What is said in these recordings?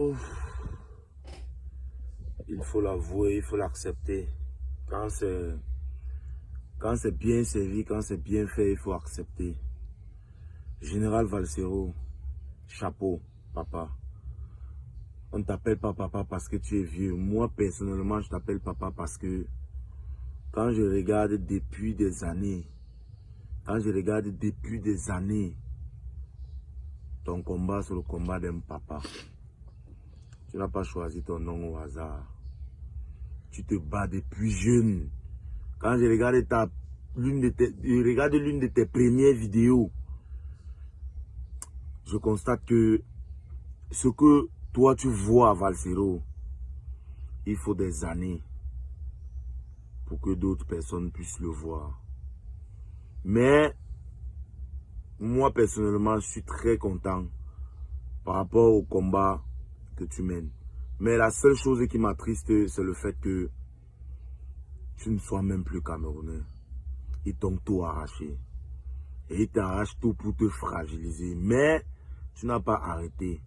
Ouf. Il faut l'avouer, il faut l'accepter. Quand c'est bien servi, quand c'est bien fait, il faut accepter. Général Valsero, chapeau, papa. On ne t'appelle pas papa parce que tu es vieux. Moi, personnellement, je t'appelle papa parce que quand je regarde depuis des années, ton combat, c'est le combat d'un papa. Tu n'as pas choisi ton nom au hasard. Tu te bats depuis jeune. Quand je regarde l'une de tes premières vidéos, je constate que ce que toi tu vois à Valsero, il faut des années pour que d'autres personnes puissent le voir. Mais moi personnellement, je suis très content par rapport au combat que tu mènes. Mais la seule chose qui m'attriste, c'est le fait que tu ne sois même plus Camerounais. Ils t'ont tout arraché. Et ils t'arrachent tout pour te fragiliser. Mais tu n'as pas arrêté.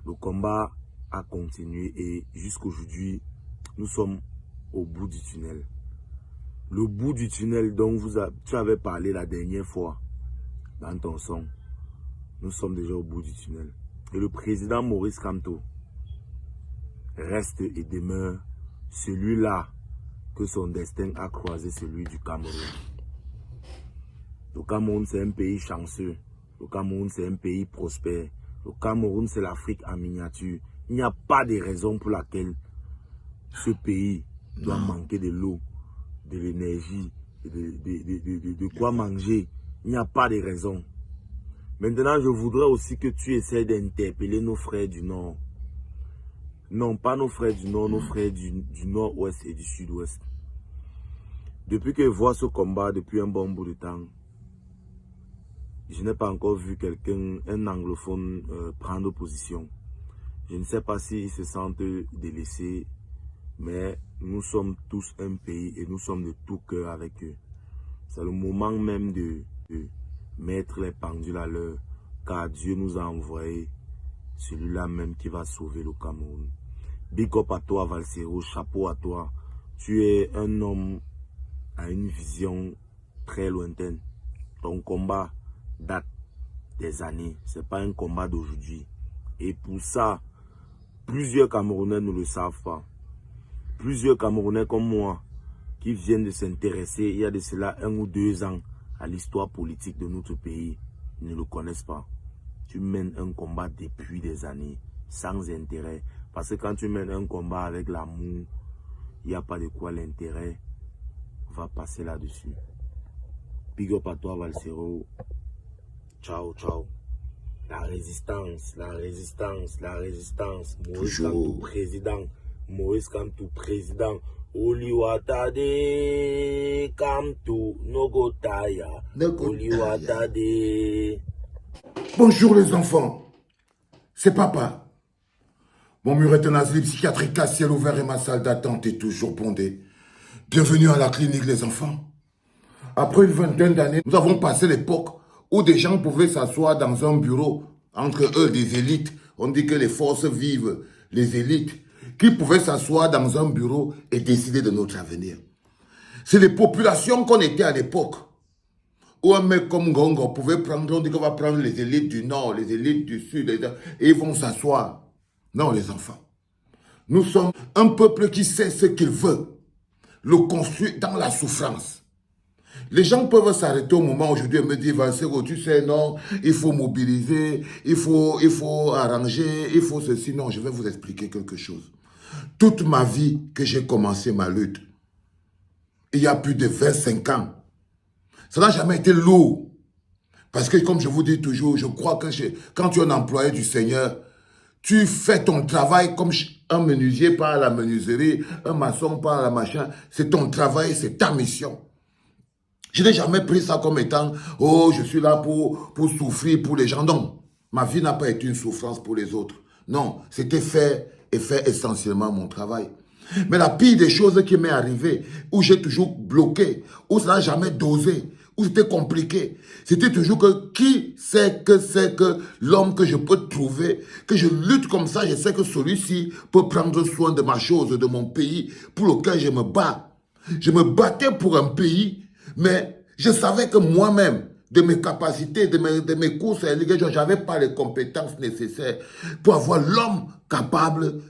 Le combat a continué et jusqu'aujourd'hui, nous sommes au bout du tunnel. Le bout du tunnel dont tu avais parlé la dernière fois dans ton son. Nous sommes déjà au bout du tunnel. Et le président Maurice Kamto reste et demeure celui-là que son destin a croisé celui du Cameroun. Le Cameroun, c'est un pays chanceux. Le Cameroun, c'est un pays prospère. Le Cameroun, c'est l'Afrique en miniature. Il n'y a pas de raison pour laquelle ce pays doit manquer de l'eau, de l'énergie, de quoi manger. Il n'y a pas de raison. Maintenant, je voudrais aussi que tu essaies d'interpeller nos frères du Nord. Non, pas nos frères du Nord, nos frères du Nord-Ouest et du Sud-Ouest. Depuis que je vois ce combat, depuis un bon bout de temps, je n'ai pas encore vu quelqu'un, un anglophone, prendre position. Je ne sais pas s'ils se sentent délaissés, mais nous sommes tous un pays et nous sommes de tout cœur avec eux. C'est le moment même de mettre les pendules à l'heure, car Dieu nous a envoyé celui-là même qui va sauver le Cameroun. Big up à toi, Valsero, chapeau à toi. Tu es un homme à une vision très lointaine. Ton combat date des années. Ce n'est pas un combat d'aujourd'hui. Et pour ça, plusieurs Camerounais ne le savent pas. Plusieurs Camerounais comme moi, qui viennent de s'intéresser il y a de cela 1 ou 2 ans à l'histoire politique de notre pays, ne le connaissent pas. Tu mènes un combat depuis des années, sans intérêt. Parce que quand tu mènes un combat avec l'amour, il n'y a pas de quoi l'intérêt va passer là-dessus. Big up à toi, Valsero. Ciao, ciao. La résistance, la résistance, la résistance. Maurice Kamto, président. Maurice Kamto, président. Oliwatade Kamto, Nogotaya. Oliwatade. Bonjour les enfants. C'est papa. Mon mur est un asile psychiatrique à ciel ouvert et ma salle d'attente est toujours bondée. Bienvenue à la clinique les enfants. Après une vingtaine d'années, nous avons passé l'époque où des gens pouvaient s'asseoir dans un bureau, entre eux des élites, on dit que les forces vivent, les élites, qui pouvaient s'asseoir dans un bureau et décider de notre avenir. C'est les populations qu'on était à l'époque, où un mec comme Gongo pouvait prendre, on dit qu'on va prendre les élites du Nord, les élites du Sud, et ils vont s'asseoir. Non les enfants, nous sommes un peuple qui sait ce qu'il veut, le construit dans la souffrance. Les gens peuvent s'arrêter au moment aujourd'hui et me dire, Valsero, tu sais, non, il faut mobiliser, il faut arranger, il faut ceci. Non, je vais vous expliquer quelque chose. Toute ma vie que j'ai commencé ma lutte, il y a plus de 25 ans, ça n'a jamais été lourd. Parce que comme je vous dis toujours, je crois que quand tu es un employé du Seigneur, tu fais ton travail comme un menuisier par la menuiserie, un maçon par la machin. C'est ton travail, c'est ta mission. Je n'ai jamais pris ça comme étant, oh, je suis là pour souffrir pour les gens. Non, ma vie n'a pas été une souffrance pour les autres. Non, c'était faire essentiellement mon travail. Mais la pire des choses qui m'est arrivée, où j'ai toujours bloqué, où ça n'a jamais dosé, où c'était compliqué. C'était toujours que qui c'est que l'homme que je peux trouver, que je lutte comme ça, je sais que celui-ci peut prendre soin de ma chose, de mon pays pour lequel je me bats. Je me battais pour un pays, mais je savais que moi-même, de mes capacités, de mes courses et je n'avais pas les compétences nécessaires pour avoir l'homme capable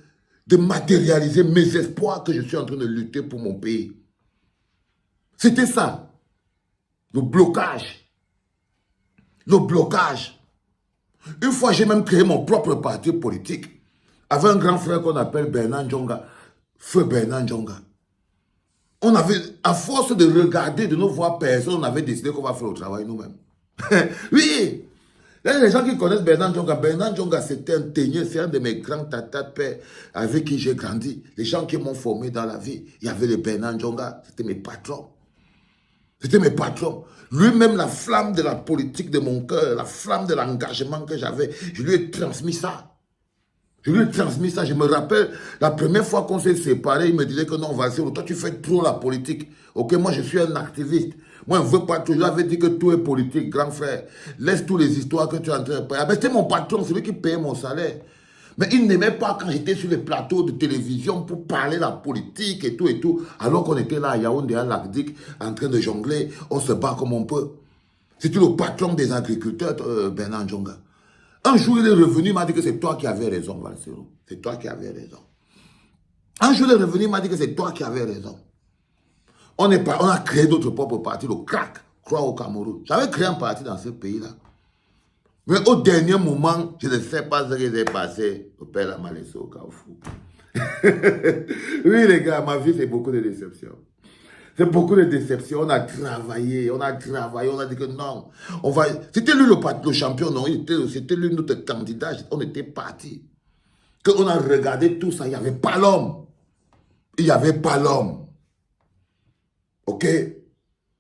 de matérialiser mes espoirs que je suis en train de lutter pour mon pays. C'était ça, le blocage. Le blocage. Une fois, j'ai même créé mon propre parti politique avec un grand frère qu'on appelle Bernard Djonga, Feu Bernard Djonga. On avait, à force de regarder, de ne voir personne, on avait décidé qu'on va faire le travail nous-mêmes. Oui! Là, les gens qui connaissent Bernard Djonga, c'était un teigneux, c'est un de mes grands tatas de père avec qui j'ai grandi. Les gens qui m'ont formé dans la vie, il y avait le Bernard Djonga, c'était mes patrons. C'était mes patrons. Lui-même, la flamme de la politique de mon cœur, la flamme de l'engagement que j'avais, je lui ai transmis ça. Je lui ai transmis ça. Je me rappelle, la première fois qu'on s'est séparés, il me disait que non, Valsero, toi tu fais trop la politique. Ok, moi je suis un activiste. Moi je ne veux pas tout. Je lui avais dit que tout est politique, grand frère. Laisse toutes les histoires que tu es en train de payer. C'était mon patron, c'est lui qui payait mon salaire. Mais il n'aimait pas quand j'étais sur les plateaux de télévision pour parler de la politique et tout, alors qu'on était là à Yaoundé, à Lagdik, en train de jongler, on se bat comme on peut. C'était le patron des agriculteurs, Bernard Djonga. Un jour, il est revenu, il m'a dit que c'est toi qui avais raison, Valsero. C'est toi qui avais raison. Un jour, il est revenu, il m'a dit que c'est toi qui avais raison. On a créé notre propre parti, le CRAC, Croix au Cameroun. J'avais créé un parti dans ce pays-là. Mais au dernier moment, je ne sais pas ce qui s'est passé. Le père l'a mal laissé au Carrefour. Oui, les gars, ma vie, c'est beaucoup de déceptions. C'est beaucoup de déceptions. On a travaillé, on a dit que non. C'était lui le champion, non? C'était lui notre candidat. On était parti. Quand on a regardé tout ça, il n'y avait pas l'homme. Il n'y avait pas l'homme. Ok?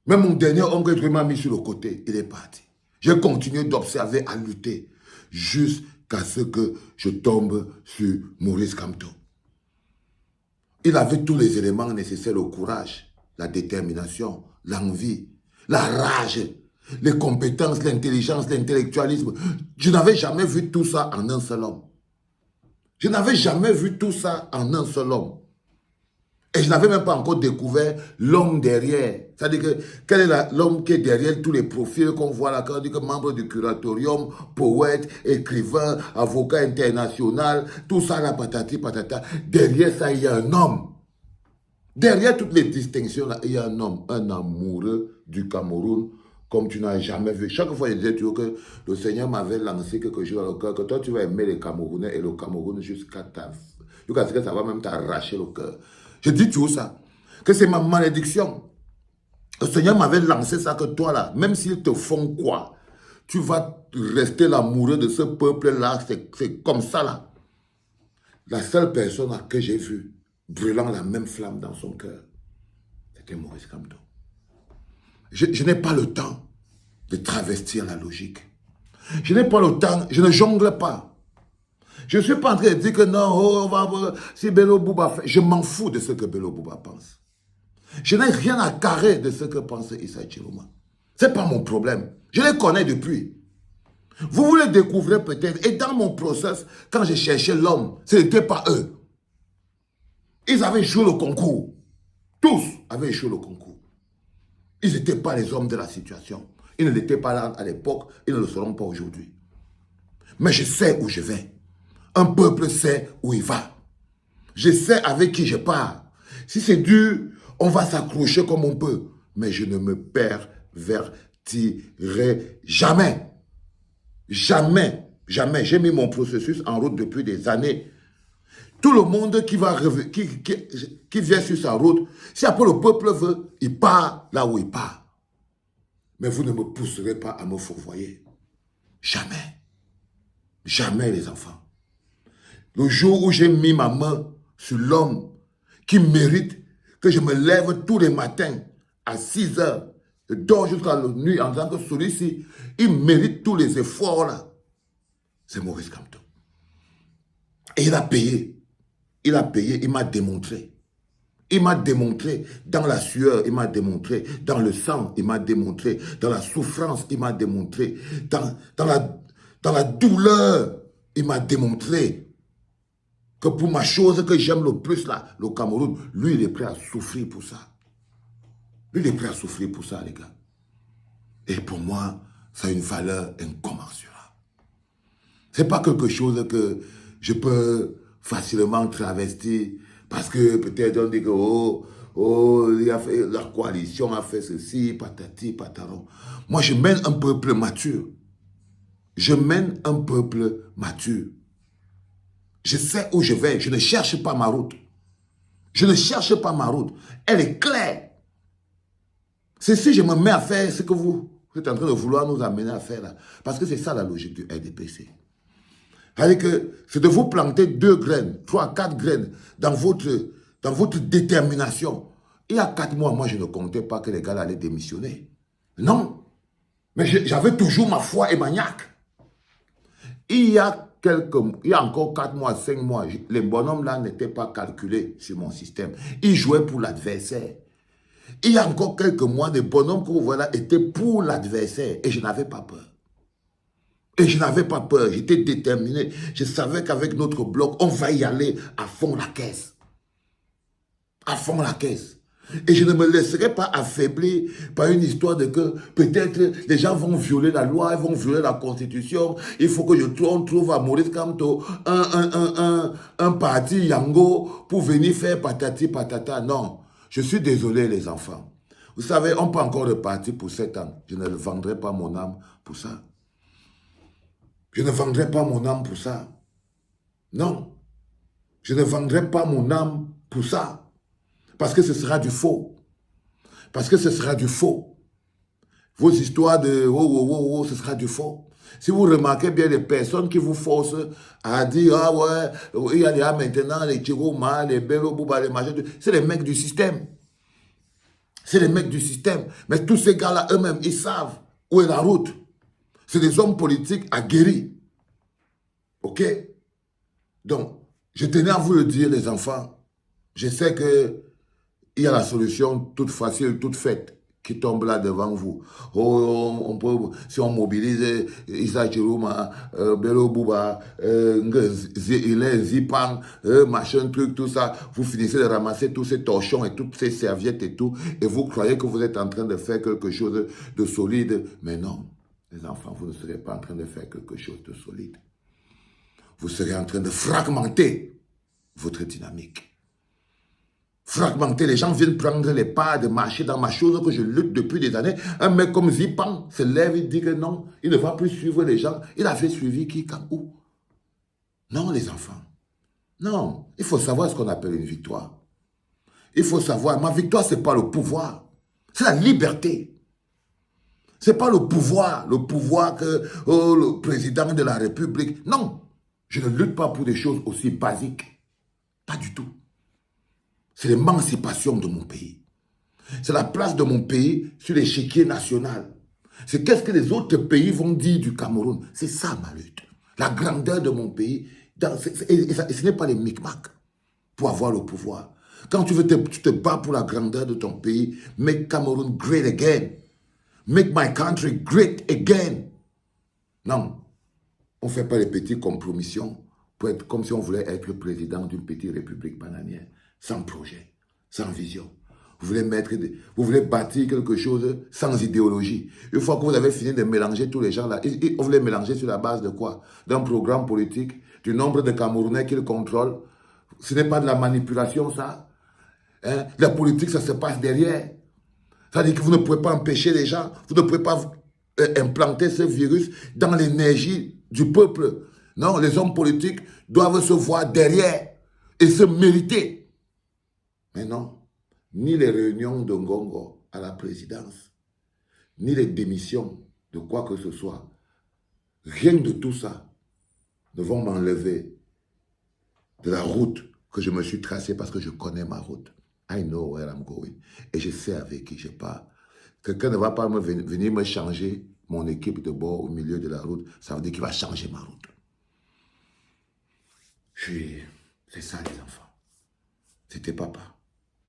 Même mon dernier oncle qui m'a mis sur le côté, il est parti. J'ai continué d'observer, à lutter, jusqu'à ce que je tombe sur Maurice Kamto. Il avait tous les éléments nécessaires, le courage, la détermination, l'envie, la rage, les compétences, l'intelligence, l'intellectualisme. Je n'avais jamais vu tout ça en un seul homme. Je n'avais jamais vu tout ça en un seul homme. Et je n'avais même pas encore découvert l'homme derrière. C'est-à-dire que quel est l'homme qui est derrière tous les profils qu'on voit là, quand on dit que membre du curatorium, poète, écrivain, avocat international, tout ça là, patati patata. Derrière ça, il y a un homme. Derrière toutes les distinctions là, il y a un homme, un amoureux du Cameroun, comme tu n'as jamais vu. Chaque fois, je disais toujours que le Seigneur m'avait lancé quelque chose dans le cœur, que toi, tu vas aimer les Camerounais et le Cameroun jusqu'à ce que ça va même t'arracher le cœur. Je dis toujours ça, que c'est ma malédiction. Le Seigneur m'avait lancé ça, que toi là, même s'ils te font quoi, tu vas rester l'amoureux de ce peuple-là, c'est comme ça là. La seule personne que j'ai vue, brûlant la même flamme dans son cœur, c'était Maurice Kamto. Je n'ai pas le temps de travestir la logique. Je n'ai pas le temps, je ne jongle pas. Je ne suis pas en train de dire que non, on va voir si Bello Bouba fait. Je m'en fous de ce que Bello Bouba pense. Je n'ai rien à carrer de ce que pense Issa Chiroma. Ce n'est pas mon problème. Je les connais depuis. Vous les découvrez peut-être. Et dans mon process, quand j'ai cherché l'homme, ce n'était pas eux. Ils avaient joué le concours. Tous avaient joué le concours. Ils n'étaient pas les hommes de la situation. Ils ne l'étaient pas là à l'époque. Ils ne le seront pas aujourd'hui. Mais je sais où je vais. Un peuple sait où il va. Je sais avec qui je pars. Si c'est dur, on va s'accrocher comme on peut. Mais je ne me pervertirai jamais. Jamais. Jamais. J'ai mis mon processus en route depuis des années. Tout le monde qui vient sur sa route, si après le peuple veut, il part là où il part. Mais vous ne me pousserez pas à me fourvoyer. Jamais. Jamais, les enfants. Le jour où j'ai mis ma main sur l'homme qui mérite que je me lève tous les matins à 6 heures, je dors jusqu'à la nuit en disant que celui-ci, il mérite tous les efforts là. C'est Maurice Kamto. Et il a payé. Il a payé, il m'a démontré. Il m'a démontré dans la sueur, il m'a démontré dans le sang, il m'a démontré dans la souffrance, il m'a démontré dans la douleur, il m'a démontré que pour ma chose que j'aime le plus, là, le Cameroun, lui, il est prêt à souffrir pour ça. Lui, il est prêt à souffrir pour ça, les gars. Et pour moi, ça a une valeur incommensurable. Ce n'est pas quelque chose que je peux facilement travestir parce que peut-être on dit que la coalition a fait ceci, patati, pataron. Moi, je mène un peuple mature. Je mène un peuple mature. Je sais où je vais. Je ne cherche pas ma route. Je ne cherche pas ma route. Elle est claire. C'est si je me mets à faire ce que vous êtes en train de vouloir nous amener à faire là. Parce que c'est ça la logique du RDPC. C'est-à-dire que c'est de vous planter 2 graines, 3, 4 graines dans votre détermination. Il y a 4 mois, moi, je ne comptais pas que les gars allaient démissionner. Non. Mais j'avais toujours ma foi et ma niaque. Il y a encore 4 mois, 5 mois, les bonhommes là n'étaient pas calculés sur mon système. Ils jouaient pour l'adversaire. Il y a encore quelques mois, les bonhommes que vous voyez là étaient pour l'adversaire. Et je n'avais pas peur. Et je n'avais pas peur, j'étais déterminé. Je savais qu'avec notre bloc, on va y aller à fond la caisse. À fond la caisse. Et je ne me laisserai pas affaiblir par une histoire de que peut-être les gens vont violer la loi, ils vont violer la constitution. Il faut que on trouve à Maurice Kamto un parti Yango pour venir faire patati patata. Non, je suis désolé les enfants. Vous savez, on peut encore repartir pour 7 ans. Je ne vendrai pas mon âme pour ça. Je ne vendrai pas mon âme pour ça. Non. Je ne vendrai pas mon âme pour ça. Parce que ce sera du faux. Parce que ce sera du faux. Vos histoires de ce sera du faux. Si vous remarquez bien les personnes qui vous forcent à dire, ah ouais, il y a là maintenant les Chiroma, les Bello Bouba, les machins, c'est les mecs du système. C'est les mecs du système. Mais tous ces gars-là, eux-mêmes, ils savent où est la route. C'est des hommes politiques aguerris. OK? Donc, je tenais à vous le dire, les enfants. Je sais qu'il y a la solution toute facile, toute faite, qui tombe là devant vous. On peut, si on mobilise Issa Chiruma, Bello Bouba, Zipang, machin, truc, tout ça, vous finissez de ramasser tous ces torchons et toutes ces serviettes et tout, et vous croyez que vous êtes en train de faire quelque chose de solide. Mais non. Les enfants, vous ne serez pas en train de faire quelque chose de solide. Vous serez en train de fragmenter votre dynamique. Fragmenter, les gens viennent prendre les pas de marcher dans ma chose que je lutte depuis des années. Un mec comme Zipang se lève et dit que non, il ne va plus suivre les gens. Il avait suivi qui, quand, où? Non, les enfants. Non, il faut savoir ce qu'on appelle une victoire. Il faut savoir, ma victoire, ce n'est pas le pouvoir, c'est la liberté. Ce n'est pas le pouvoir que le président de la République. Non, je ne lutte pas pour des choses aussi basiques. Pas du tout. C'est l'émancipation de mon pays. C'est la place de mon pays sur l'échiquier national. C'est qu'est-ce que les autres pays vont dire du Cameroun. C'est ça ma lutte. La grandeur de mon pays. Et ce n'est pas les micmacs pour avoir le pouvoir. Quand tu te bats pour la grandeur de ton pays, make Cameroun great again. Make my country great again. Non, on ne fait pas les petites compromissions pour être comme si on voulait être le président d'une petite république bananière, sans projet, sans vision. Vous voulez bâtir quelque chose sans idéologie. Une fois que vous avez fini de mélanger tous les gens là, vous voulez mélanger sur la base de quoi? D'un programme politique, du nombre de Camerounais qu'ils contrôlent. Ce n'est pas de la manipulation ça. Hein? La politique, ça se passe derrière. C'est-à-dire que vous ne pouvez pas empêcher les gens, vous ne pouvez pas implanter ce virus dans l'énergie du peuple. Non, les hommes politiques doivent se voir derrière et se mériter. Mais non, ni les réunions de Ngongo à la présidence, ni les démissions de quoi que ce soit, rien de tout ça ne vont m'enlever de la route que je me suis tracée parce que je connais ma route. I know where I'm going. Et je sais avec qui je pars. Quelqu'un ne va pas venir me changer mon équipe de bord au milieu de la route. Ça veut dire qu'il va changer ma route. C'est ça les enfants. C'était papa.